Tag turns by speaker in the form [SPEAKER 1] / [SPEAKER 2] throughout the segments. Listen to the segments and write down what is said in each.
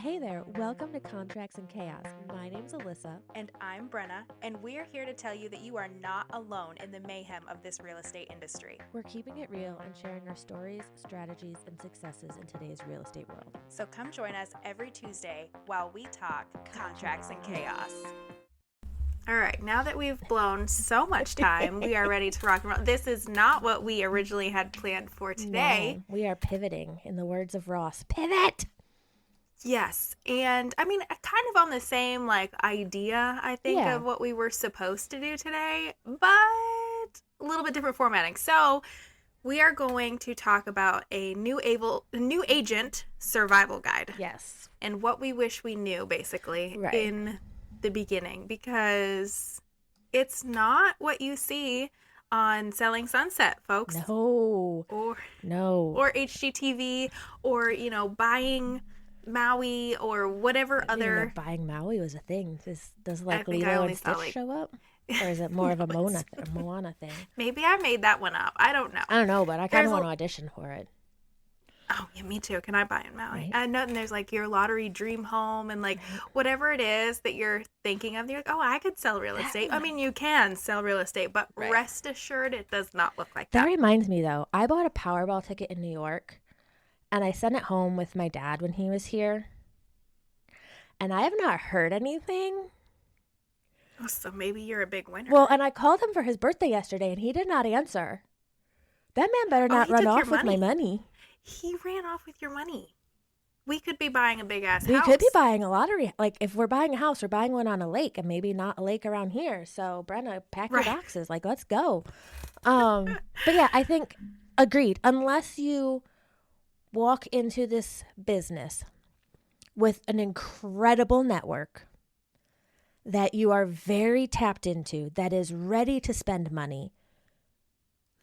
[SPEAKER 1] Hey there, welcome to Contracts and Chaos. My name's Alyssa.
[SPEAKER 2] And I'm Brenna, and we're here to tell you that you are not alone in the mayhem of this real estate industry.
[SPEAKER 1] We're keeping it real and sharing our stories, strategies, and successes in today's real estate world.
[SPEAKER 2] So come join us every Tuesday while we talk contracts and chaos. All right, now that we've blown so much time, we are ready to rock and roll. This is not what we originally had planned for today.
[SPEAKER 1] No, we are pivoting, in the words of Ross. Pivot!
[SPEAKER 2] Yes, and I mean, kind of on the same idea, I think, of what we were supposed to do today, but a little bit different formatting. So we are going to talk about a new agent survival guide.
[SPEAKER 1] Yes.
[SPEAKER 2] And what we wish we knew, basically, in the beginning, because it's not what you see on Selling Sunset, folks.
[SPEAKER 1] No.
[SPEAKER 2] Or HGTV, or, buying Maui, or whatever other.
[SPEAKER 1] Buying Maui was a thing. Does Lilo and Stitch show up? Or is it more of a Moana thing?
[SPEAKER 2] Maybe I made that one up. I don't know.
[SPEAKER 1] I don't know, but I kind of want to audition for it.
[SPEAKER 2] Oh, yeah, me too. Can I buy in Maui?
[SPEAKER 1] Right.
[SPEAKER 2] I know, and there's your lottery dream home and whatever it is that you're thinking of. You're like, oh, I could sell real estate. I mean, you can sell real estate, but rest assured it does not look like that.
[SPEAKER 1] That reminds me, though. I bought a Powerball ticket in New York, and I sent it home with my dad when he was here. And I have not heard anything.
[SPEAKER 2] Oh, so maybe you're a big winner.
[SPEAKER 1] Well, and I called him for his birthday yesterday, and he did not answer. That man better not run off with my money.
[SPEAKER 2] He ran off with your money. We could be buying a big-ass house.
[SPEAKER 1] We could be buying a lottery. If we're buying a house, we're buying one on a lake, and maybe not a lake around here. So, Brenna, pack your boxes. Let's go. But yeah, I think, agreed. Unless you walk into this business with an incredible network that you are very tapped into, that is ready to spend money,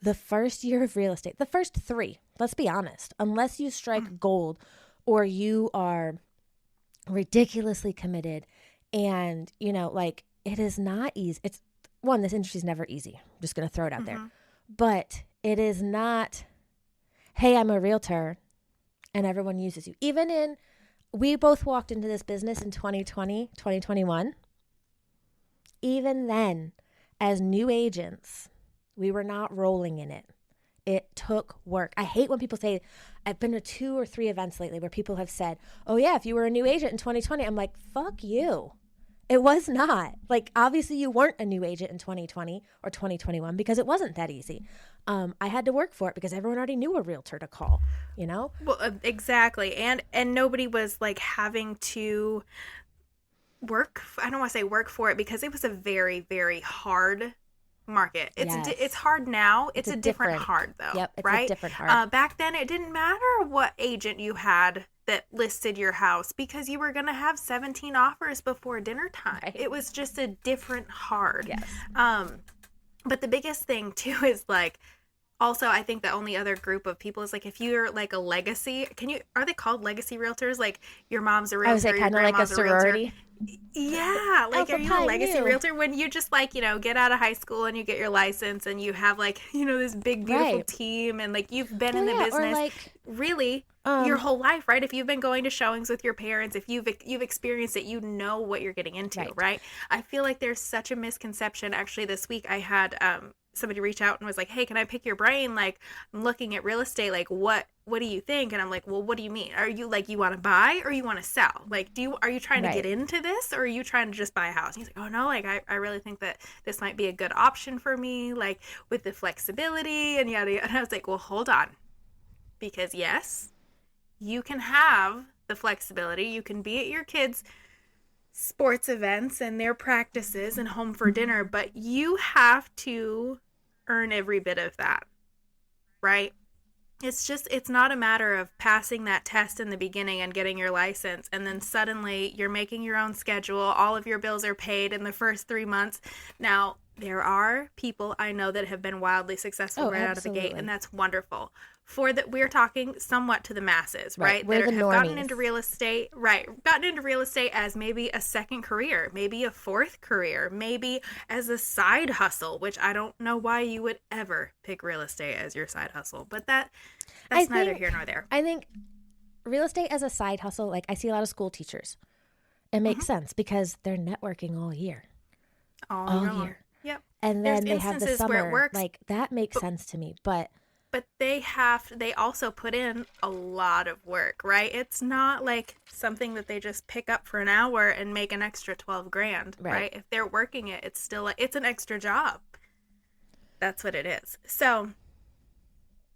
[SPEAKER 1] the first year of real estate, the first 3, let's be honest, unless you strike gold or you are ridiculously committed and, it is not easy. It's this industry is never easy. I'm just going to throw it out there. But it is not, hey, I'm a realtor and everyone uses you. We both walked into this business in 2020, 2021. Even then, as new agents, we were not rolling in it. It took work. I hate when people say, I've been to 2 or 3 events lately where people have said, oh yeah, if you were a new agent in 2020, I'm like, fuck you. It was not. Obviously you weren't a new agent in 2020 or 2021 because it wasn't that easy. I had to work for it because everyone already knew a realtor to call, Well,
[SPEAKER 2] exactly. And nobody was having to work. I don't want to say work for it because it was a very, very hard market. It's hard now. It's a different hard though.
[SPEAKER 1] Yep, it's
[SPEAKER 2] right?
[SPEAKER 1] a different hard.
[SPEAKER 2] Back then it didn't matter what agent you had that listed your house because you were going to have 17 offers before dinner time. Right. It was just a different hard.
[SPEAKER 1] Yes.
[SPEAKER 2] But the biggest thing too is also, I think the only other group of people is if you're a legacy, are they called legacy realtors? Your mom's a realtor.
[SPEAKER 1] I would say kind of like a sorority.
[SPEAKER 2] Yeah, are you a legacy realtor when you just get out of high school and you get your license and you have this big beautiful team and you've been in the business really your whole life, right? If you've been going to showings with your parents, if you've experienced it, you know what you're getting into, right? I feel like there's such a misconception. Actually, this week I had somebody reach out and was like, hey, can I pick your brain? I'm looking at real estate. What do you think? And I'm like, well, what do you mean? Are you you want to buy or you want to sell? Are you trying to get into this or are you trying to just buy a house? And he's like, oh no, I really think that this might be a good option for me, with the flexibility and yada, yada. And I was like, well, hold on. Because yes, you can have the flexibility. You can be at your kids' sports events and their practices and home for dinner, but you have to earn every bit of that, right? It's not a matter of passing that test in the beginning and getting your license and then suddenly you're making your own schedule, all of your bills are paid in the first 3 months. Now, there are people I know that have been wildly successful out of the gate, and that's wonderful. We're talking somewhat to the masses, right?
[SPEAKER 1] We're
[SPEAKER 2] that
[SPEAKER 1] the
[SPEAKER 2] have
[SPEAKER 1] normies.
[SPEAKER 2] gotten into real estate, gotten into real estate as maybe a second career, maybe a 4th career, maybe as a side hustle, which I don't know why you would ever pick real estate as your side hustle, but that's neither here nor there.
[SPEAKER 1] I think real estate as a side hustle, like I see a lot of school teachers. It makes sense because they're networking all year. All year.
[SPEAKER 2] Yep.
[SPEAKER 1] And then they have the summer. Where it works, like that makes sense to me. But
[SPEAKER 2] they also put in a lot of work, right? It's not like something that they just pick up for an hour and make an extra $12,000, right? If they're working it, it's still it's an extra job. That's what it is. So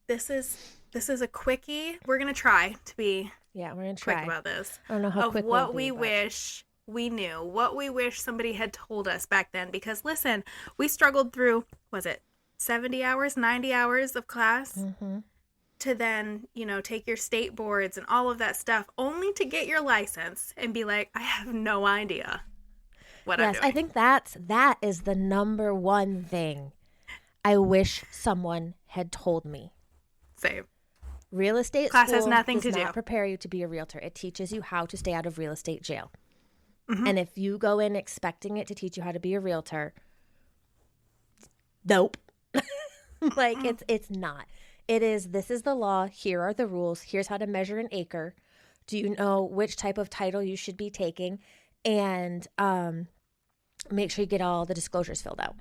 [SPEAKER 2] this is a quickie. We're gonna try to be
[SPEAKER 1] we're gonna
[SPEAKER 2] quick about this.
[SPEAKER 1] I don't know how quick
[SPEAKER 2] what we wish we knew, what we wish somebody had told us back then. Because listen, we struggled through, was it 70 hours, 90 hours of class to then, take your state boards and all of that stuff, only to get your license and be like, I have no idea what I'm doing.
[SPEAKER 1] I think that is the number one thing I wish someone had told me.
[SPEAKER 2] Same.
[SPEAKER 1] Real estate
[SPEAKER 2] class
[SPEAKER 1] school
[SPEAKER 2] has nothing to
[SPEAKER 1] does
[SPEAKER 2] do.
[SPEAKER 1] not prepare you to be a realtor. It teaches you how to stay out of real estate jail. And if you go in expecting it to teach you how to be a realtor, nope. Like it's not. It is, this is the law. Here are the rules. Here's how to measure an acre. Do you know which type of title you should be taking? And make sure you get all the disclosures filled out.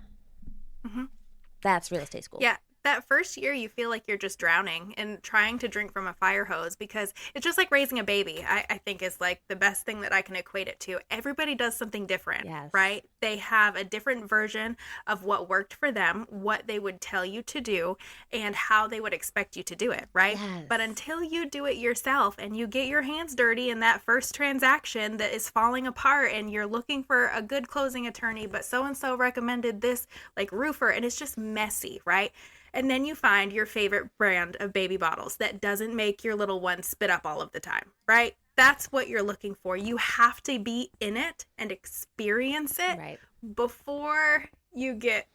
[SPEAKER 1] That's real estate school.
[SPEAKER 2] Yeah. That first year, you feel like you're just drowning and trying to drink from a fire hose, because it's just like raising a baby, I think is like the best thing that I can equate it to. Everybody does something different, right? They have a different version of what worked for them, what they would tell you to do, and how they would expect you to do it, right?
[SPEAKER 1] Yes.
[SPEAKER 2] But until you do it yourself and you get your hands dirty in that first transaction that is falling apart and you're looking for a good closing attorney, but so-and-so recommended this like roofer, and it's just messy, right? And then you find your favorite brand of baby bottles that doesn't make your little one spit up all of the time, right? That's what you're looking for. You have to be in it and experience it before you get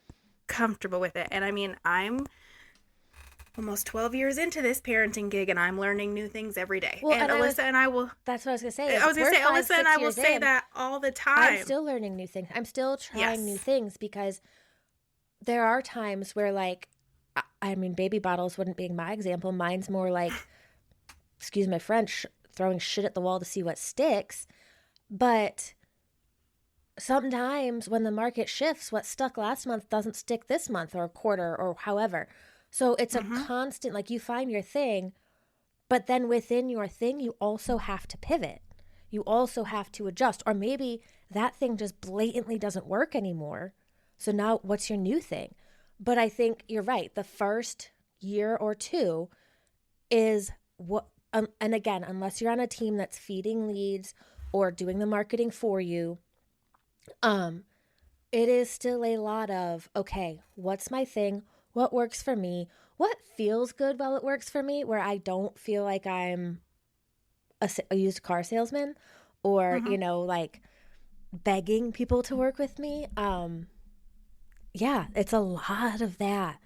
[SPEAKER 2] comfortable with it. And I mean, I'm almost 12 years into this parenting gig, and I'm learning new things every day.
[SPEAKER 1] Well,
[SPEAKER 2] and Alyssa and I will...
[SPEAKER 1] That's what I was going to say.
[SPEAKER 2] Alyssa and I will say that all the time.
[SPEAKER 1] I'm still learning new things. I'm still trying new things, because there are times where, like, I mean, baby bottles wouldn't be my example. Mine's more like, excuse my French, throwing shit at the wall to see what sticks. But sometimes when the market shifts, what stuck last month doesn't stick this month or a quarter or however. So it's a constant, like, you find your thing, but then within your thing, you also have to pivot. You also have to adjust. Or maybe that thing just blatantly doesn't work anymore. So now what's your new thing? But I think you're right. The first year or two is what, and again, unless you're on a team that's feeding leads or doing the marketing for you, it is still a lot of, okay, what's my thing? What works for me? What feels good while it works for me, where I don't feel like I'm a used car salesman or, like begging people to work with me. Yeah, it's a lot of that.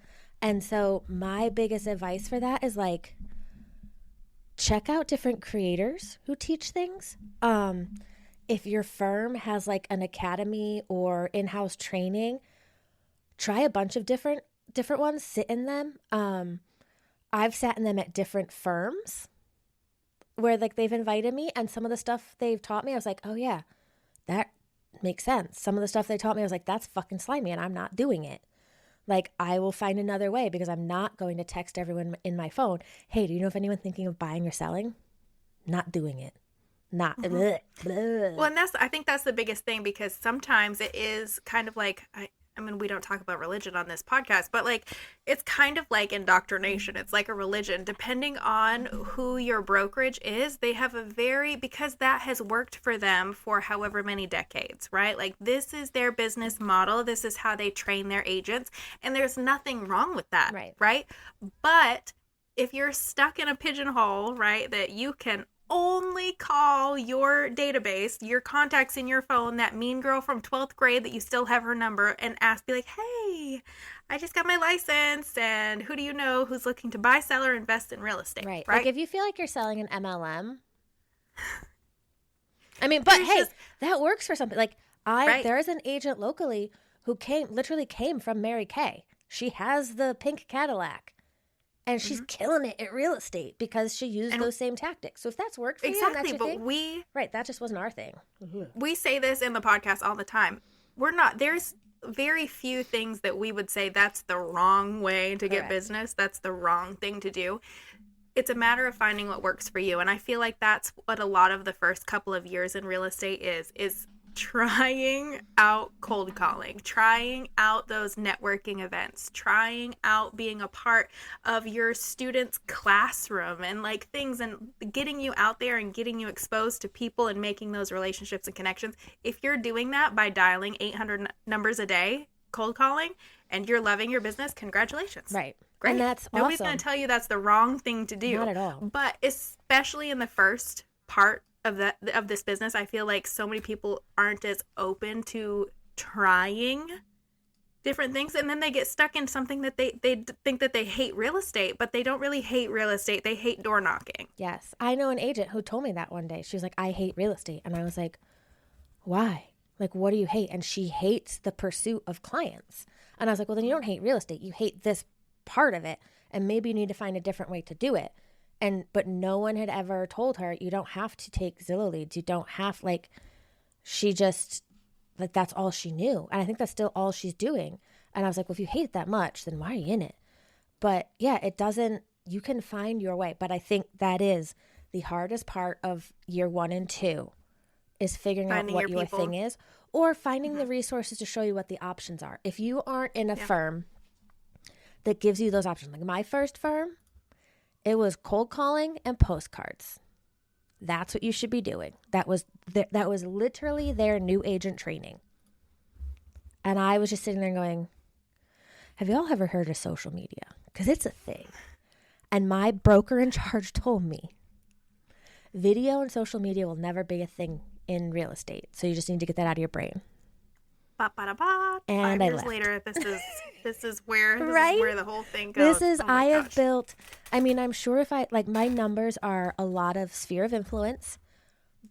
[SPEAKER 1] And so my biggest advice for that is, like, check out different creators who teach things. If your firm has like an academy or in-house training, try a bunch of different ones, sit in them. I've sat in them at different firms where, like, they've invited me, and some of the stuff they've taught me, I was like, oh yeah, that makes sense. Some of the stuff they taught me, I was like, that's fucking slimy, and I'm not doing it. Like, I will find another way, because I'm not going to text everyone in my phone, hey, do you know if anyone's thinking of buying or selling? Not doing it. Not. Bleh, bleh.
[SPEAKER 2] Well, and I think that's the biggest thing, because sometimes it is kind of like, I mean, we don't talk about religion on this podcast, but, like, it's kind of like indoctrination. It's like a religion. Depending on who your brokerage is, they have because that has worked for them for however many decades, right? Like, this is their business model. This is how they train their agents. And there's nothing wrong with that, right? But if you're stuck in a pigeonhole, right, that you can only call your database, your contacts in your phone, that mean girl from 12th grade that you still have her number, and be like, hey, I just got my license, and who do you know who's looking to buy, sell, or invest in real estate? Right.
[SPEAKER 1] Like, if you feel like you're selling an MLM, I mean, but hey, that works for something. Like, there is an agent locally who literally came from Mary Kay. She has the pink Cadillac. And she's killing it at real estate because she used those same tactics. So if that's worked for you, and that's your thing, right, that just wasn't our thing.
[SPEAKER 2] We say this in the podcast all the time. There's very few things that we would say that's the wrong way to get business. That's the wrong thing to do. It's a matter of finding what works for you. And I feel like that's what a lot of the first couple of years in real estate is trying out cold calling, trying out those networking events, trying out being a part of your students' classroom and like things, and getting you out there and getting you exposed to people and making those relationships and connections. If you're doing that by dialing 800 numbers a day, cold calling, and you're loving your business, congratulations.
[SPEAKER 1] Right.
[SPEAKER 2] Great.
[SPEAKER 1] And that's
[SPEAKER 2] Nobody's
[SPEAKER 1] awesome.
[SPEAKER 2] going to tell you that's the wrong thing to do.
[SPEAKER 1] Not at all.
[SPEAKER 2] But especially in the first part of this business, I feel like so many people aren't as open to trying different things, and then they get stuck in something that they think that they hate real estate, but they don't really hate real estate. They hate door knocking.
[SPEAKER 1] Yes. I know an agent who told me that one day. She was like, I hate real estate. And I was like, why? Like, what do you hate? And she hates the pursuit of clients. And I was like, well, then you don't hate real estate. You hate this part of it, and maybe you need to find a different way to do it. But no one had ever told her, you don't have to take Zillow leads. You don't have, she just, that's all she knew. And I think that's still all she's doing. And I was like, well, if you hate it that much, then why are you in it? But yeah, you can find your way. But I think that is the hardest part of year 1 and 2 is figuring out what your thing is, or finding the resources to show you what the options are. If you aren't in a firm that gives you those options, like my first firm, it was cold calling and postcards. That's what you should be doing. That was literally their new agent training. And I was just sitting there going, have you all ever heard of social media? Because it's a thing. And my broker in charge told me, video and social media will never be a thing in real estate. So you just need to get that out of your brain. And
[SPEAKER 2] 5 years later, this is where the whole thing goes.
[SPEAKER 1] Have built, I'm sure if my numbers are a lot of sphere of influence,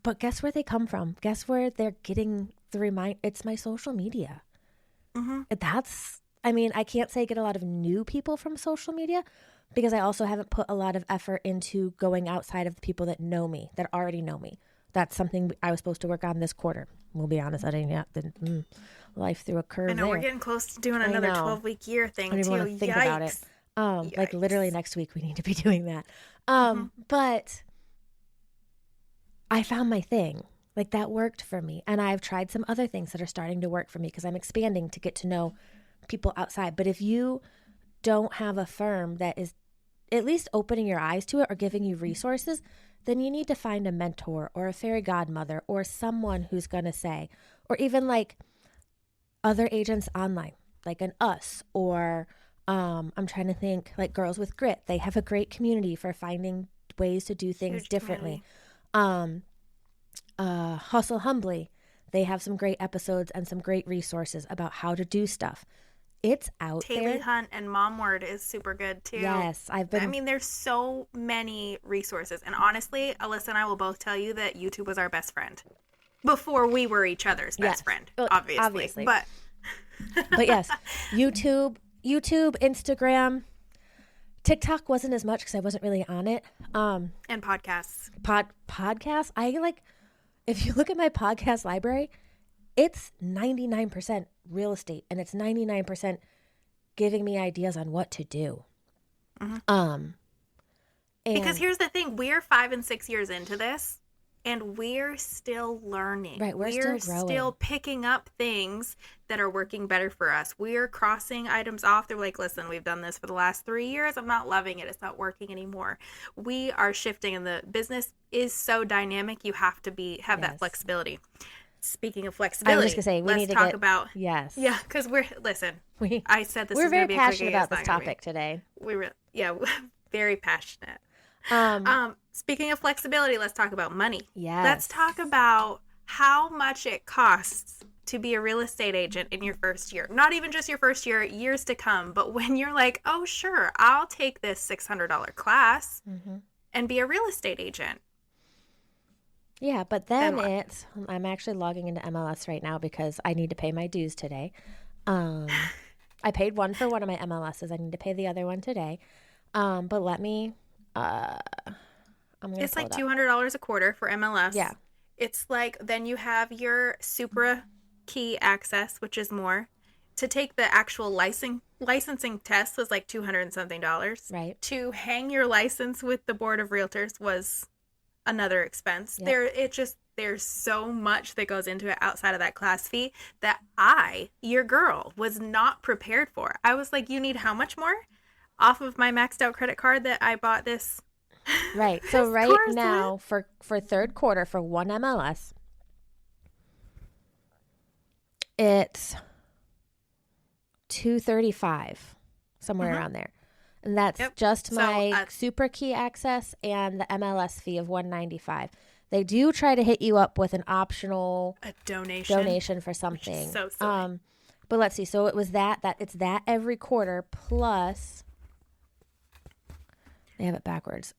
[SPEAKER 1] but guess where they come from? Guess where they're getting it's my social media. Mm-hmm. I can't say get a lot of new people from social media, because I also haven't put a lot of effort into going outside of the people that know me, that already know me. That's something I was supposed to work on this quarter. We'll be honest, I didn't yet. Life threw a curve.
[SPEAKER 2] I know, we're getting close to doing another 12-week year thing, too. I don't even want to think about it.
[SPEAKER 1] Literally next week we need to be doing that. But I found my thing. That worked for me. And I've tried some other things that are starting to work for me because I'm expanding to get to know people outside. But if you don't have a firm that is at least opening your eyes to it or giving you resources, then you need to find a mentor or a fairy godmother or someone who's going to say, or even other agents online, like an Us, or I'm trying to think, like Girls with Grit. They have a great community for finding ways to do things differently. Hustle Humbly. They have some great episodes and some great resources about how to do stuff. It's out there.
[SPEAKER 2] Taylor Hunt and Mom Word is super good too.
[SPEAKER 1] Yes,
[SPEAKER 2] there's so many resources. And honestly, Alyssa and I will both tell you that YouTube was our best friend. Before we were each other's best friend, obviously. But
[SPEAKER 1] yes, YouTube, Instagram, TikTok wasn't as much because I wasn't really on it.
[SPEAKER 2] And podcasts.
[SPEAKER 1] Podcasts. If you look at my podcast library, it's 99% real estate, and it's 99% giving me ideas on what to do.
[SPEAKER 2] Mm-hmm. Because here's the thing, we're 5 and 6 years into this, and we're still learning.
[SPEAKER 1] Right, we're still growing.
[SPEAKER 2] Still picking up things that are working better for us. We're crossing items off. They're like, listen, we've done this for the last 3 years. I'm not loving it. It's not working anymore. We are shifting, and the business is so dynamic. You have to have that flexibility. Speaking of flexibility,
[SPEAKER 1] I was just going to say,
[SPEAKER 2] let's talk about...
[SPEAKER 1] Yes.
[SPEAKER 2] Yeah, because I said this
[SPEAKER 1] we're
[SPEAKER 2] is going to be
[SPEAKER 1] very passionate about this topic today.
[SPEAKER 2] We're very passionate. Speaking of flexibility, let's talk about money.
[SPEAKER 1] Yes.
[SPEAKER 2] Let's talk about how much it costs to be a real estate agent in your first year. Not even just your first year, years to come. But when you're like, oh, sure, I'll take this $600 class and be a real estate agent.
[SPEAKER 1] Yeah, but then I'm actually logging into MLS right now because I need to pay my dues today. I paid one for one of my MLSs. I need to pay the other one today. But let me, I'm going to
[SPEAKER 2] It's
[SPEAKER 1] pull
[SPEAKER 2] like
[SPEAKER 1] it up.
[SPEAKER 2] $200 a quarter for MLS.
[SPEAKER 1] Yeah.
[SPEAKER 2] It's like, then you have your Supra key access, which is more. To take the actual licensing test was like 200 and something dollars.
[SPEAKER 1] Right.
[SPEAKER 2] To hang your license with the Board of Realtors was another expense.
[SPEAKER 1] Yep.
[SPEAKER 2] There's so much that goes into it outside of that class fee that your girl, was not prepared for. I was like, you need how much more off of my maxed out credit card that I bought this?
[SPEAKER 1] Right. So right now for third quarter for one MLS, it's $235, somewhere around there. And that's just my Super Key access and the MLS fee of $195. They do try to hit you up with an optional donation for something. Which is so silly. But let's see. So it was it's that every quarter plus. They have it backwards.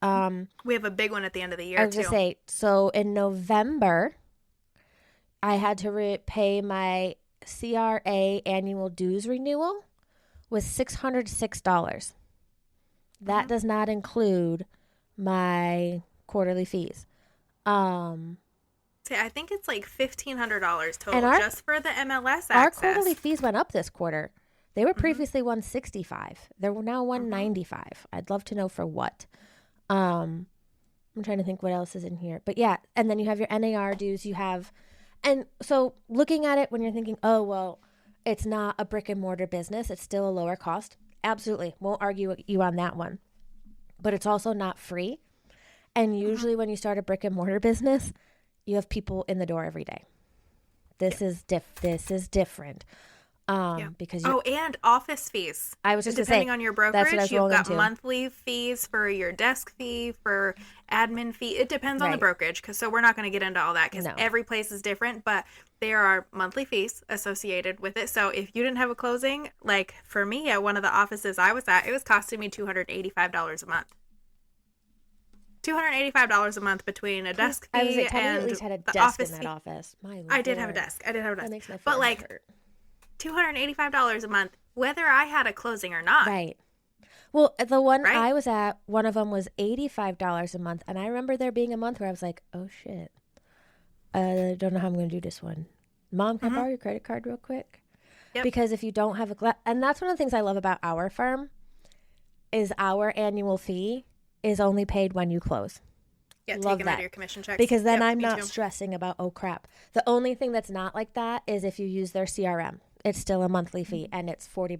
[SPEAKER 2] We have a big one at the end of the year,
[SPEAKER 1] I was going to say, so in November, I had to pay my CRA annual dues renewal was $606. That does not include my quarterly fees.
[SPEAKER 2] I think it's like $1,500 total just for the MLS access.
[SPEAKER 1] Our quarterly fees went up this quarter. They were previously $165. They're now $195. I'd love to know for what. I'm trying to think what else is in here. But yeah, and then you have your NAR dues. And so looking at it when you're thinking, oh, well, it's not a brick and mortar business. It's still a lower cost. Absolutely. Won't argue with you on that one. But it's also not free. And usually when you start a brick and mortar business, you have people in the door every day. This is different. Because
[SPEAKER 2] and office fees.
[SPEAKER 1] I was just
[SPEAKER 2] depending on your brokerage, you've got
[SPEAKER 1] into.
[SPEAKER 2] monthly fees for your desk fee, for admin fee. It depends on the brokerage, so we're not going to get into all that because every place is different. But there are monthly fees associated with it. So if you didn't have a closing, like for me at one of the offices I was at, it was costing me $285 a month. $285 a month between a desk fee and
[SPEAKER 1] at least had a
[SPEAKER 2] the
[SPEAKER 1] desk
[SPEAKER 2] office
[SPEAKER 1] in that
[SPEAKER 2] fee.
[SPEAKER 1] office.
[SPEAKER 2] I did have a desk.
[SPEAKER 1] That makes my
[SPEAKER 2] but like
[SPEAKER 1] hurt.
[SPEAKER 2] $285 a month, whether I had a closing or not.
[SPEAKER 1] Right. Well, the one I was at, one of them was $85 a month. And I remember there being a month where I was like, oh, shit. I don't know how I'm going to do this one. Mom, can I borrow your credit card real quick?
[SPEAKER 2] Yep.
[SPEAKER 1] Because if you don't have and that's one of the things I love about our firm is our annual fee is only paid when you close.
[SPEAKER 2] Yeah, take them out of your commission checks.
[SPEAKER 1] Because then I'm not stressing about, oh, crap. The only thing that's not like that is if you use their CRM. It's still a monthly fee, and it's $40.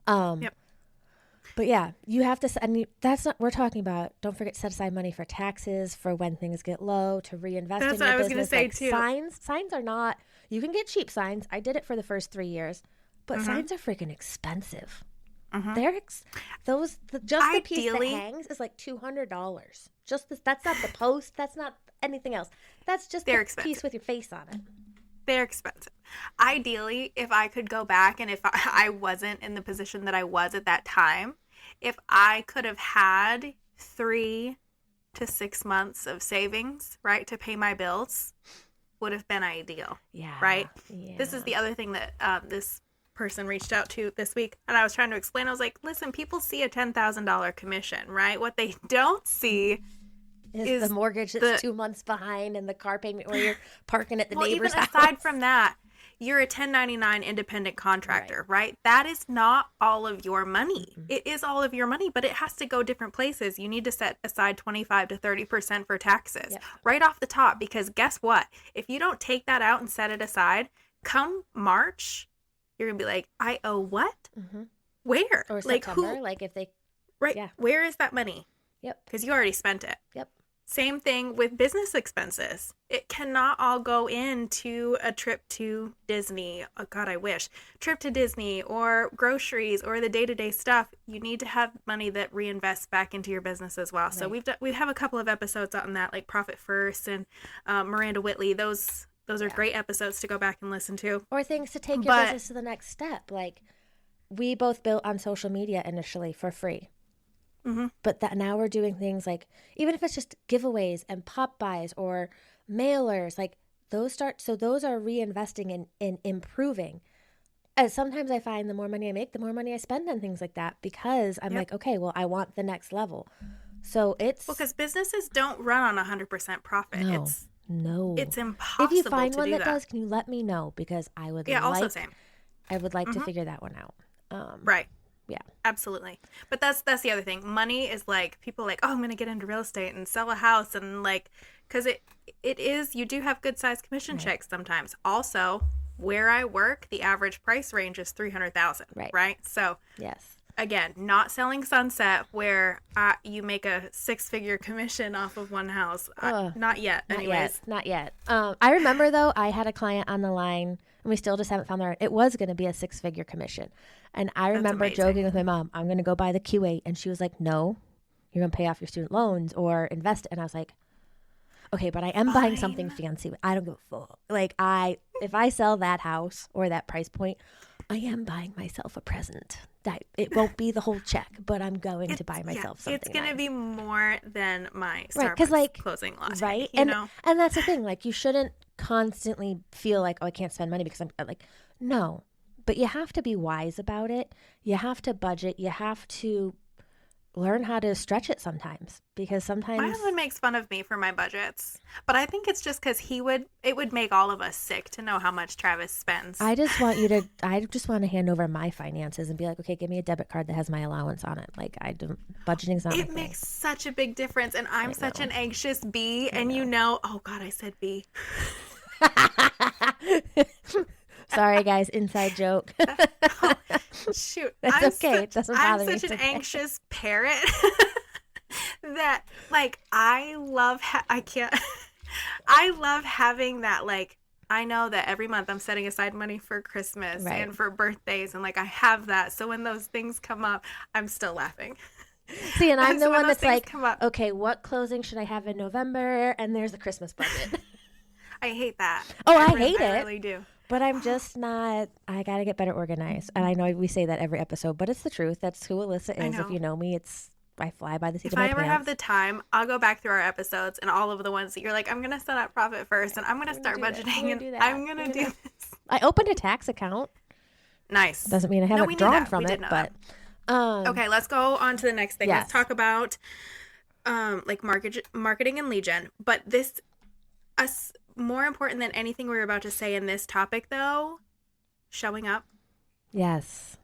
[SPEAKER 1] But yeah, you have to, and that's not, we're talking about, don't forget to set aside money for taxes, for when things get low, to reinvest in your business. That's what I was going to say, too. Signs are not, you can get cheap signs. I did it for the first 3 years, but signs are freaking expensive. They're the piece that hangs is like $200. That's not the post. That's not anything else. That's just the piece with your face on it.
[SPEAKER 2] They're expensive. Ideally, if I could go back and if I wasn't in the position that I was at that time, if I could have had 3 to 6 months of savings, right, to pay my bills, would have been ideal.
[SPEAKER 1] Yeah.
[SPEAKER 2] Right?
[SPEAKER 1] Yeah.
[SPEAKER 2] This is the other thing that this person reached out to this week, and I was trying to explain. I was like, listen, people see a $10,000 commission, right? What they don't see
[SPEAKER 1] is the mortgage that's 2 months behind and the car payment where you're parking at the neighbor's house.
[SPEAKER 2] Aside from that, you're a 1099 independent contractor, right? That is not all of your money. It is all of your money, but it has to go different places. You need to set aside 25 to 30% for taxes right off the top, because guess what? If you don't take that out and set it aside, come March, you're going to be like, I owe what? Where?
[SPEAKER 1] Or September, if they...
[SPEAKER 2] Right. Yeah. Where is that money?
[SPEAKER 1] Yep.
[SPEAKER 2] Because you already spent it.
[SPEAKER 1] Yep.
[SPEAKER 2] Same thing with business expenses. It cannot all go into a trip to Disney. Oh, God, I wish. Trip to Disney or groceries or the day-to-day stuff. You need to have money that reinvests back into your business as well. Right. So we have a couple of episodes on that, like Profit First and Miranda Whitley. Those are great episodes to go back and listen to.
[SPEAKER 1] Or things to take your business to the next step. Like, we both built on social media initially for free. But now we're doing things like, even if it's just giveaways and pop buys or mailers, like those are reinvesting in improving. And sometimes I find the more money I make, the more money I spend on things like that, because I'm like, okay, well, I want the next level. So it's...
[SPEAKER 2] Well, because businesses don't run on 100% profit.
[SPEAKER 1] No.
[SPEAKER 2] It's impossible
[SPEAKER 1] if you find
[SPEAKER 2] to
[SPEAKER 1] one
[SPEAKER 2] do
[SPEAKER 1] that does, can you let me know? Because I would
[SPEAKER 2] also same.
[SPEAKER 1] I would like to figure that one out.
[SPEAKER 2] Right.
[SPEAKER 1] Yeah.
[SPEAKER 2] Absolutely. But that's the other thing. Money is like, people are like, oh, I'm going to get into real estate and sell a house, and like, because it is, you do have good sized commission checks sometimes. Also, where I work, the average price range is $300,000. Right. So
[SPEAKER 1] yes.
[SPEAKER 2] Again, not selling Sunset where you make a 6-figure commission off of one house. Not yet. Anyways.
[SPEAKER 1] Not yet. I remember though, I had a client on the line, and we still just haven't found it was going to be a 6-figure commission. And I remember joking with my mom, I'm going to go buy the Q8. And she was like, no, you're going to pay off your student loans or invest it. And I was like, okay, but I am buying something fancy. I don't give a fuck. Like, if I sell that house or that price point, I am buying myself a present. It won't be the whole check, but I'm going to buy myself something.
[SPEAKER 2] It's going to be more than my Starbucks closing latte.
[SPEAKER 1] Right?
[SPEAKER 2] You know?
[SPEAKER 1] And that's the thing. Like, you shouldn't constantly feel like, oh, I can't spend money because I'm like, no. But you have to be wise about it. You have to budget. You have to learn how to stretch it sometimes, because sometimes
[SPEAKER 2] my husband makes fun of me for my budgets, but I think it's just because it would make all of us sick to know how much Travis spends.
[SPEAKER 1] I just want to hand over my finances and be like, okay, give me a debit card that has my allowance on it. Like, budgeting's not my thing.
[SPEAKER 2] It makes such a big difference, and I'm such an anxious bee, and oh God, I said bee.
[SPEAKER 1] Sorry, guys. Inside joke.
[SPEAKER 2] Oh, shoot.
[SPEAKER 1] That's okay. It doesn't bother me.
[SPEAKER 2] I'm such an anxious parrot that, like, I love having that, like, I know that every month I'm setting aside money for Christmas and for birthdays, and, like, I have that. So when those things come up, I'm still laughing.
[SPEAKER 1] See, and I'm the one that's like, okay, what closing should I have in November? And there's the Christmas budget.
[SPEAKER 2] I hate that.
[SPEAKER 1] Oh, I hate it.
[SPEAKER 2] I really do.
[SPEAKER 1] But I'm just not, I got to get better organized. And I know we say that every episode, but it's the truth. That's who Alyssa is. If you know me, I fly by the seat of my pants.
[SPEAKER 2] If I ever have the time, I'll go back through our episodes and all of the ones that you're like, I'm going to set up profit first, and I'm going to start budgeting, and I'm going to do this.
[SPEAKER 1] I opened a tax account.
[SPEAKER 2] Nice.
[SPEAKER 1] Doesn't mean I haven't drawn from it, but.
[SPEAKER 2] Okay, let's go on to the next thing. Yes. Let's talk about like marketing and lead gen. But this, more important than anything we were about to say in this topic, though, showing up.
[SPEAKER 1] Yes.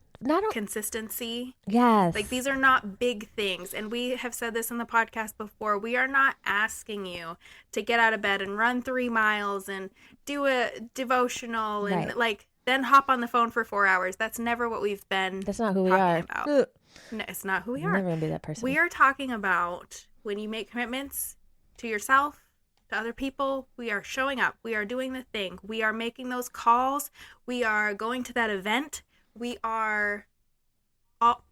[SPEAKER 2] Consistency.
[SPEAKER 1] Yes.
[SPEAKER 2] Like, these are not big things. And we have said this in the podcast before. We are not asking you to get out of bed and run 3 miles and do a devotional and like then hop on the phone for 4 hours. That's never what we've been.
[SPEAKER 1] That's not who we are.
[SPEAKER 2] About. No, it's not who we are.
[SPEAKER 1] I'm never going to be that person.
[SPEAKER 2] We are talking about when you make commitments to yourself, to other people, we are showing up. We are doing the thing. We are making those calls. We are going to that event. We are,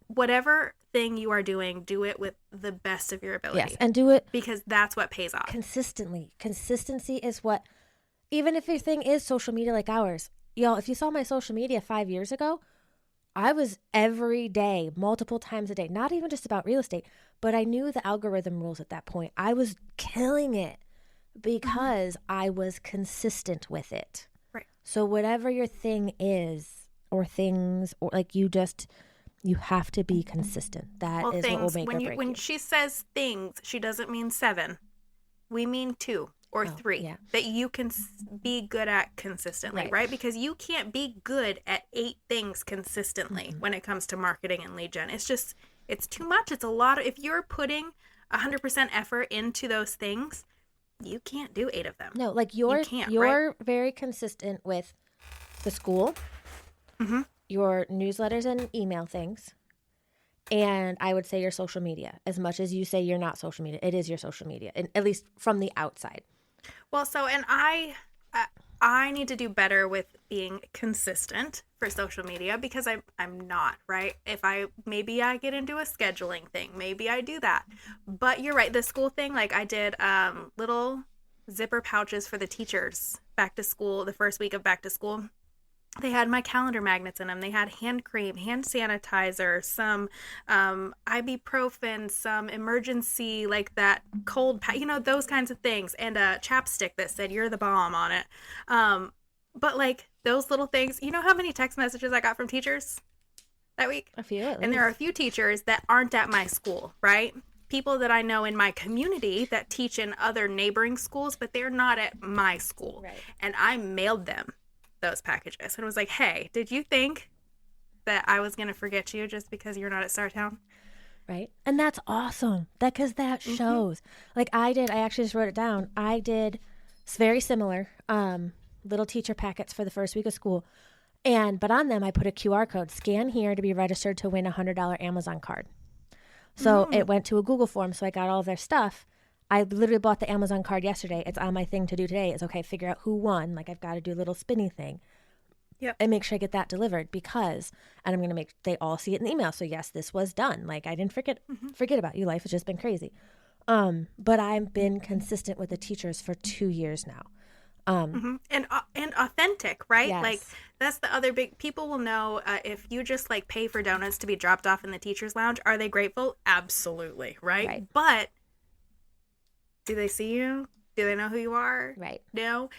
[SPEAKER 2] whatever thing you are doing, do it with the best of your ability.
[SPEAKER 1] Yes, and do it.
[SPEAKER 2] Because that's what pays off.
[SPEAKER 1] Consistently. Consistency is what, even if your thing is social media like ours. Y'all, if you saw my social media 5 years ago, I was every day, multiple times a day, not even just about real estate, but I knew the algorithm rules at that point. I was killing it. Because I was consistent with it.
[SPEAKER 2] Right.
[SPEAKER 1] So whatever your thing is, or things, or like you have to be consistent. That is what will make or break you.
[SPEAKER 2] When she says things, she doesn't mean 7. We mean 2 or 3 that you can be good at consistently, right? Because you can't be good at 8 things consistently when it comes to marketing and lead gen. It's too much. It's a lot. If you're putting 100% effort into those things, you can't do 8 of them.
[SPEAKER 1] No, like you're very consistent with the school, your newsletters and email things, and I would say your social media. As much as you say you're not social media, it is your social media, and at least from the outside.
[SPEAKER 2] Well, and I need to do better with being consistent for social media because I'm not, right? Maybe I get into a scheduling thing. Maybe I do that. But you're right. The school thing, like I did little zipper pouches for the teachers back to school, the first week of back to school. They had my calendar magnets in them. They had hand cream, hand sanitizer, some ibuprofen, some emergency, like that cold, those kinds of things. And a chapstick that said, "You're the bomb" on it. But like those little things, you know how many text messages I got from teachers that week?
[SPEAKER 1] A few, at least.
[SPEAKER 2] And there are a few teachers that aren't at my school, right? People that I know in my community that teach in other neighboring schools, but they're not at my school.
[SPEAKER 1] Right.
[SPEAKER 2] And I mailed them those packages and was like, hey, did you think that I was going to forget you just because you're not at Startown?
[SPEAKER 1] Right. And that's awesome. Because that shows. Like I actually just wrote it down. I did very similar little teacher packets for the first week of school. But on them, I put a QR code, scan here to be registered to win a $100 Amazon card. So it went to a Google form. So I got all of their stuff. I literally bought the Amazon card yesterday. It's on my thing to do today. It's okay, figure out who won. Like I've got to do a little spinny thing.
[SPEAKER 2] Yep.
[SPEAKER 1] And make sure I get that delivered and I'm going to make, they all see it in the email. So yes, this was done. Like I didn't forget about you. Life has just been crazy. But I've been consistent with the teachers for 2 years now.
[SPEAKER 2] And authentic, right?
[SPEAKER 1] Yes.
[SPEAKER 2] Like that's the other big, people will know if you just like pay for donuts to be dropped off in the teacher's lounge, are they grateful? Absolutely. Right. But do they see you? Do they know who you are?
[SPEAKER 1] Right.
[SPEAKER 2] No.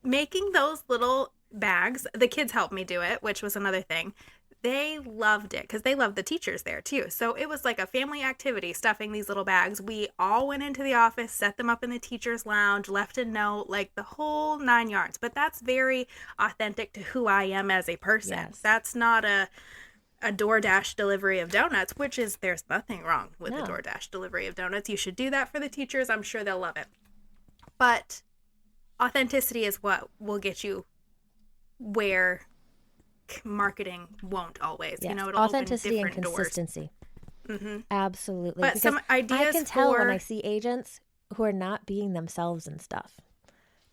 [SPEAKER 2] Making those little bags, the kids helped me do it, which was another thing. They loved it because they loved the teachers there too. So it was like a family activity, stuffing these little bags. We all went into the office, set them up in the teacher's lounge, left a note, like the whole 9 yards. But that's very authentic to who I am as a person. Yes. That's not a DoorDash delivery of donuts, which is, there's nothing wrong with the DoorDash delivery of donuts. You should do that for the teachers. I'm sure they'll love it. But authenticity is what will get you where marketing won't always.
[SPEAKER 1] Yes.
[SPEAKER 2] You know, it'll
[SPEAKER 1] authenticity
[SPEAKER 2] open different
[SPEAKER 1] and consistency.
[SPEAKER 2] Doors.
[SPEAKER 1] Absolutely.
[SPEAKER 2] But
[SPEAKER 1] because
[SPEAKER 2] some ideas
[SPEAKER 1] I can tell when I see agents who are not being themselves and stuff.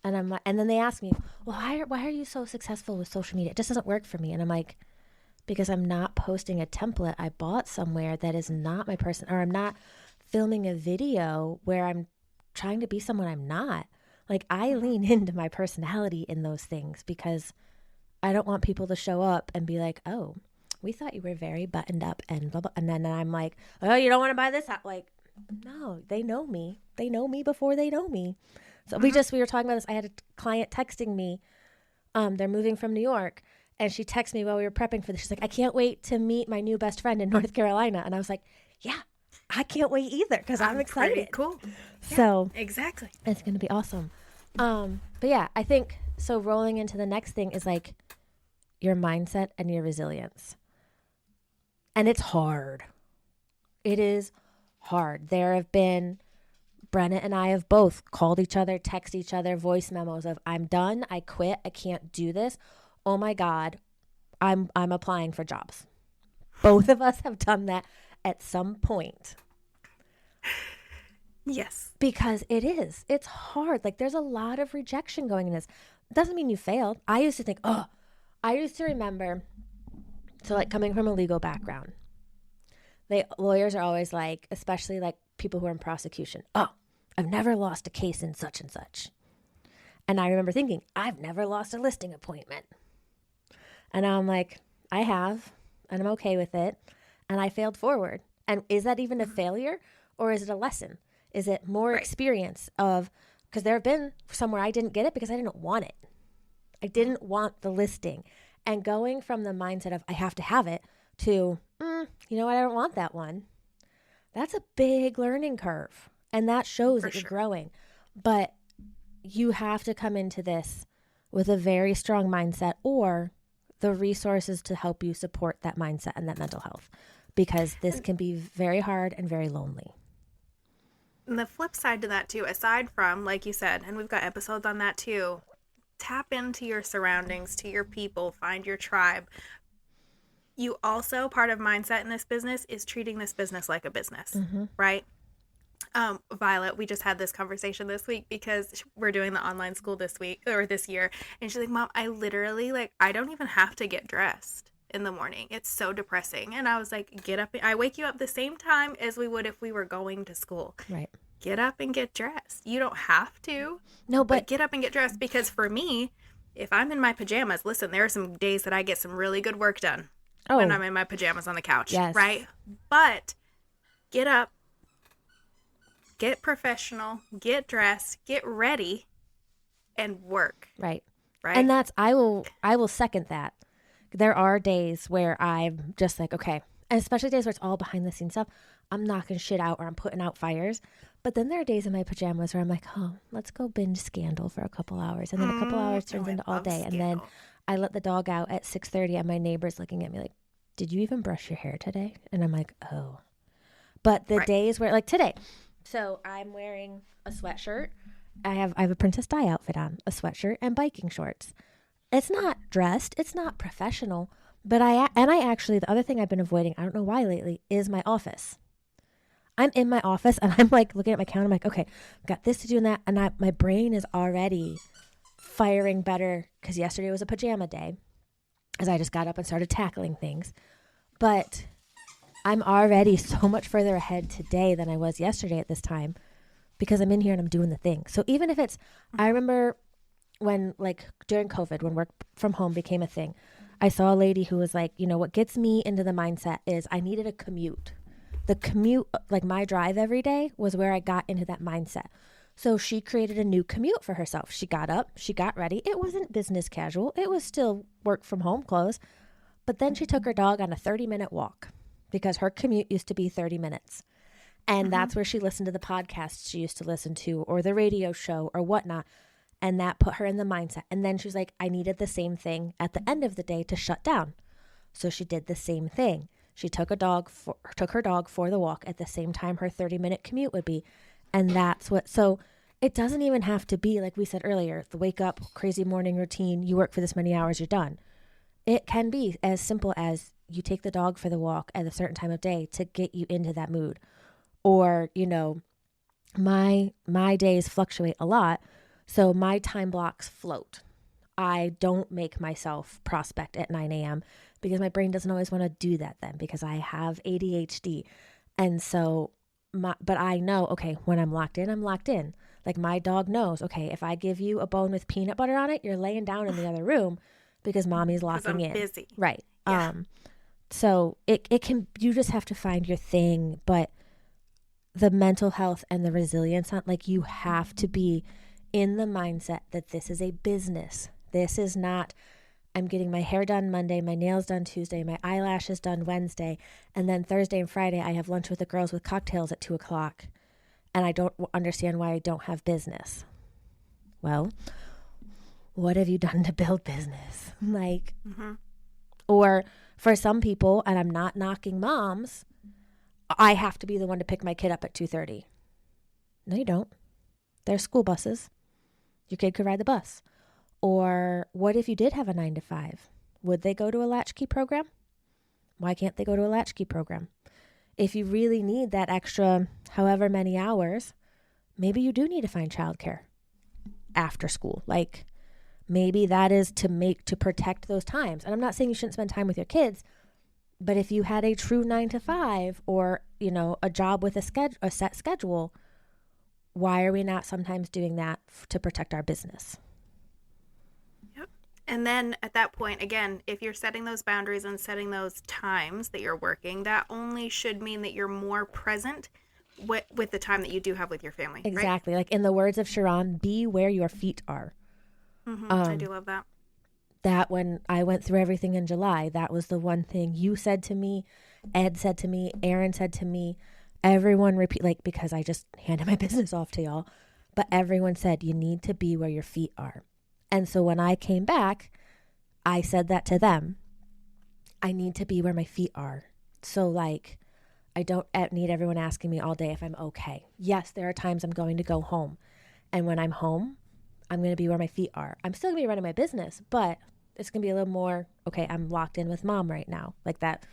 [SPEAKER 1] And I'm like, and then they ask me, well, why are you so successful with social media? It just doesn't work for me. And I'm like, because I'm not posting a template I bought somewhere that is not my person, or I'm not filming a video where I'm trying to be someone I'm not. Like I lean into my personality in those things because I don't want people to show up and be like, oh, we thought you were very buttoned up and blah, blah. And then I'm like, oh, you don't want to buy this hat? Like, no, they know me. They know me before they know me. So we were talking about this. I had a client texting me. They're moving from New York. And she texted me while we were prepping for this. She's like, I can't wait to meet my new best friend in North Carolina. And I was like, yeah, I can't wait either because I'm excited.
[SPEAKER 2] Pretty cool.
[SPEAKER 1] So
[SPEAKER 2] yeah, exactly.
[SPEAKER 1] It's going to be awesome. But yeah, I think so. Rolling into the next thing is like your mindset and your resilience. And it's hard. It is hard. There have been, Brenna and I have both called each other, text each other, voice memos of I'm done. I quit. I can't do this. Oh my God, I'm applying for jobs. Both of us have done that at some point.
[SPEAKER 2] Yes.
[SPEAKER 1] Because it's hard. Like there's a lot of rejection going in this. It doesn't mean you failed. I used to remember, so like coming from a legal background, lawyers are always like, especially like people who are in prosecution, oh, I've never lost a case in such and such. And I remember thinking, I've never lost a listing appointment. And I'm like, I have, and I'm okay with it. And I failed forward. And is that even a failure or is it a lesson? Is it more experience of, because there have been somewhere I didn't get it because I didn't want it. I didn't want the listing. And going from the mindset of I have to have it to, you know what, I don't want that one. That's a big learning curve. And that shows that you're growing. But you have to come into this with a very strong mindset or the resources to help you support that mindset and that mental health, because this can be very hard and very lonely.
[SPEAKER 2] And the flip side to that too, aside from, like you said, and we've got episodes on that too, tap into your surroundings, to your people, find your tribe. You also, part of mindset in this business is treating this business like a business, right? Violet, we just had this conversation this week because we're doing the online school this year. And she's like, Mom, I literally, like, I don't even have to get dressed in the morning. It's so depressing. And I was like, get up. I wake you up the same time as we would if we were going to school.
[SPEAKER 1] Right.
[SPEAKER 2] Get up and get dressed. You don't have to.
[SPEAKER 1] No, but
[SPEAKER 2] get up and get dressed, because for me, if I'm in my pajamas, listen, there are some days that I get some really good work done when I'm in my pajamas on the couch.
[SPEAKER 1] Yes.
[SPEAKER 2] Right? But get up. Get professional, get dressed, get ready, and work.
[SPEAKER 1] Right.
[SPEAKER 2] right?
[SPEAKER 1] And I will second that. There are days where I'm just like, okay, and especially days where it's all behind the scenes stuff. I'm knocking shit out or I'm putting out fires. But then there are days in my pajamas where I'm like, oh, let's go binge Scandal for a couple hours. And then a couple hours turns into all day.
[SPEAKER 2] Scandal.
[SPEAKER 1] And then I let the dog out at 6:30 and my neighbor's looking at me like, did you even brush your hair today? And I'm like, oh. But the days where, like today, so I'm wearing a sweatshirt. I have a Princess Di outfit on, a sweatshirt and biking shorts. It's not dressed. It's not professional. But I actually, the other thing I've been avoiding, I don't know why lately, is my office. I'm in my office and I'm like looking at my calendar. I'm like, okay, I've got this to do and that. And my brain is already firing better because yesterday was a pajama day as I just got up and started tackling things. But I'm already so much further ahead today than I was yesterday at this time because I'm in here and I'm doing the thing. So even if it's, I remember when like during COVID, when work from home became a thing, I saw a lady who was like, you know, what gets me into the mindset is I needed a commute. The commute, like my drive every day was where I got into that mindset. So she created a new commute for herself. She got up, she got ready. It wasn't business casual. It was still work from home clothes. But then she took her dog on a 30-minute walk because her commute used to be 30 minutes. And that's where she listened to the podcasts she used to listen to or the radio show or whatnot. And that put her in the mindset. And then she's like, I needed the same thing at the end of the day to shut down. So she did the same thing. She took her dog for the walk at the same time her 30-minute commute would be. And that's what, so it doesn't even have to be, like we said earlier, the wake up, crazy morning routine, you work for this many hours, you're done. It can be as simple as you take the dog for the walk at a certain time of day to get you into that mood. Or, you know, my days fluctuate a lot. So my time blocks float. I don't make myself prospect at 9 a.m. because my brain doesn't always want to do that then because I have ADHD. And so, but I know, okay, when I'm locked in, I'm locked in. Like my dog knows, okay, if I give you a bone with peanut butter on it, you're laying down in the other room because mommy's locking in.
[SPEAKER 2] Busy.
[SPEAKER 1] Right.
[SPEAKER 2] Yeah.
[SPEAKER 1] So it can, you just have to find your thing, but the mental health and the resilience, like you have to be in the mindset that this is a business. This is not, I'm getting my hair done Monday, my nails done Tuesday, my eyelashes done Wednesday, and then Thursday and Friday I have lunch with the girls with cocktails at 2:00, and I don't understand why I don't have business. Well, what have you done to build business? Like, or for some people, and I'm not knocking moms, I have to be the one to pick my kid up at 2:30. No, you don't. There's school buses. Your kid could ride the bus. Or what if you did have a 9-to-5? Would they go to a latchkey program? Why can't they go to a latchkey program? If you really need that extra however many hours, maybe you do need to find childcare after school. Like maybe that is to protect those times. And I'm not saying you shouldn't spend time with your kids, but if you had a true 9-to-5 or, you know, a job with a set schedule, why are we not sometimes doing that to protect our business?
[SPEAKER 2] Yep. And then at that point, again, if you're setting those boundaries and setting those times that you're working, that only should mean that you're more present with the time that you do have with your family.
[SPEAKER 1] Exactly. Right? Like in the words of Sharon, be where your feet are.
[SPEAKER 2] I do love that.
[SPEAKER 1] That when I went through everything in July, that was the one thing you said to me, Ed said to me, Aaron said to me, everyone because I just handed my business off to y'all, but everyone said you need to be where your feet are. And so when I came back, I said that to them. I need to be where my feet are. So like, I don't need everyone asking me all day if I'm okay. Yes, there are times I'm going to go home. And when I'm home, I'm going to be where my feet are. I'm still going to be running my business, but it's going to be a little more, okay, I'm locked in with mom right now. Like that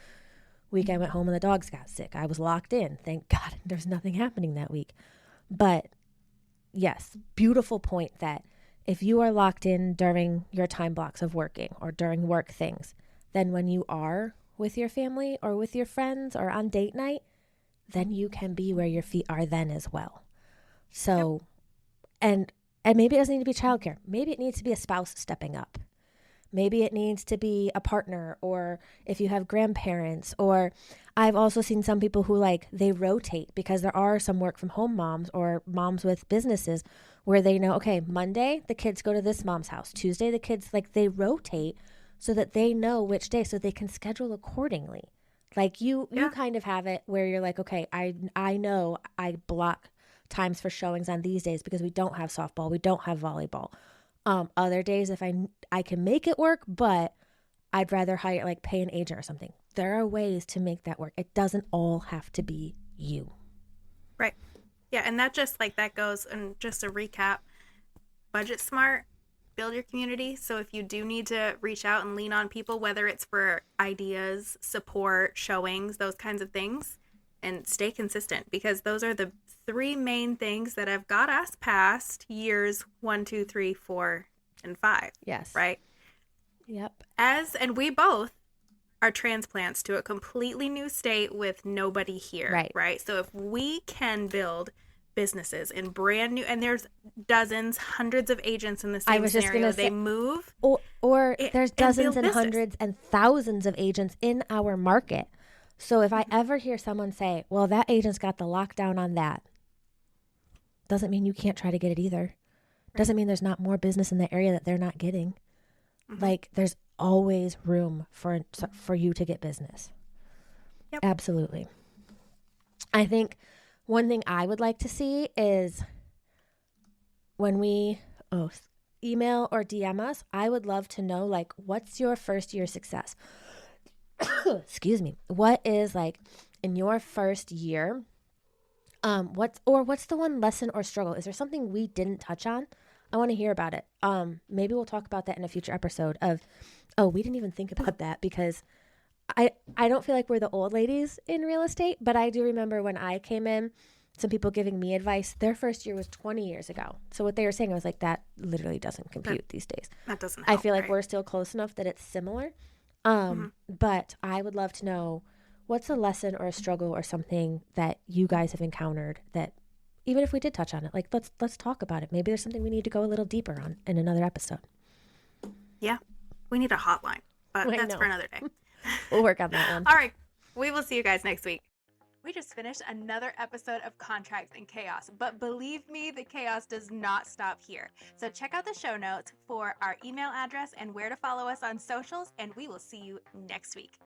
[SPEAKER 1] week I went home and the dogs got sick. I was locked in. Thank God there's nothing happening that week. But yes, beautiful point that if you are locked in during your time blocks of working or during work things, then when you are with your family or with your friends or on date night, then you can be where your feet are then as well. So, and maybe it doesn't need to be childcare. Maybe it needs to be a spouse stepping up. Maybe it needs to be a partner, or if you have grandparents, or I've also seen some people who like they rotate, because there are some work from home moms or moms with businesses where they know, okay, Monday the kids go to this mom's house, Tuesday the kids, like they rotate so that they know which day, so they can schedule accordingly. Like you kind of have it where you're like, okay, I know I block times for showings on these days because we don't have softball, we don't have volleyball. Other days, if I can make it work, but I'd rather hire, like, pay an agent or something. There are ways to make that work. It doesn't all have to be you.
[SPEAKER 2] Right. Yeah, and that just, like, that goes, and just to recap, budget smart, build your community. So if you do need to reach out and lean on people, whether it's for ideas, support, showings, those kinds of things, and stay consistent, because those are the 3 main things that have got us past years 1, 2, 3, 4, and 5.
[SPEAKER 1] Yes.
[SPEAKER 2] Right?
[SPEAKER 1] Yep.
[SPEAKER 2] And we both are transplants to a completely new state with nobody here. Right? So if we can build businesses in brand new, and there's dozens, hundreds of agents in the same scenario, they move.
[SPEAKER 1] Or there's dozens and hundreds and thousands of agents in our market. So if I ever hear someone say, well, that agent's got the lockdown on that, doesn't mean you can't try to get it either. Doesn't mean there's not more business in the area that they're not getting. Like, there's always room for you to get business. Yep. Absolutely. I think one thing I would like to see is when we email or DM us, I would love to know, like, what's your first year success? Excuse me. What is, like, in your first year, what's the one lesson or struggle? Is there something we didn't touch on? I want to hear about it. Maybe we'll talk about that in a future episode of, we didn't even think about that, because I don't feel like we're the old ladies in real estate, but I do remember when I came in, some people giving me advice, their first year was 20 years ago. So what they were saying, I was like, that literally doesn't compute these days.
[SPEAKER 2] That doesn't help,
[SPEAKER 1] I feel like we're still close enough that it's similar. But I would love to know, what's a lesson or a struggle or something that you guys have encountered that, even if we did touch on it, like, let's talk about it. Maybe there's something we need to go a little deeper on in another episode.
[SPEAKER 2] Yeah. We need a hotline, but that's for another day.
[SPEAKER 1] We'll work on that one.
[SPEAKER 2] All right. We will see you guys next week. We just finished another episode of Contracts and Chaos, but believe me, the chaos does not stop here. So check out the show notes for our email address and where to follow us on socials, and we will see you next week.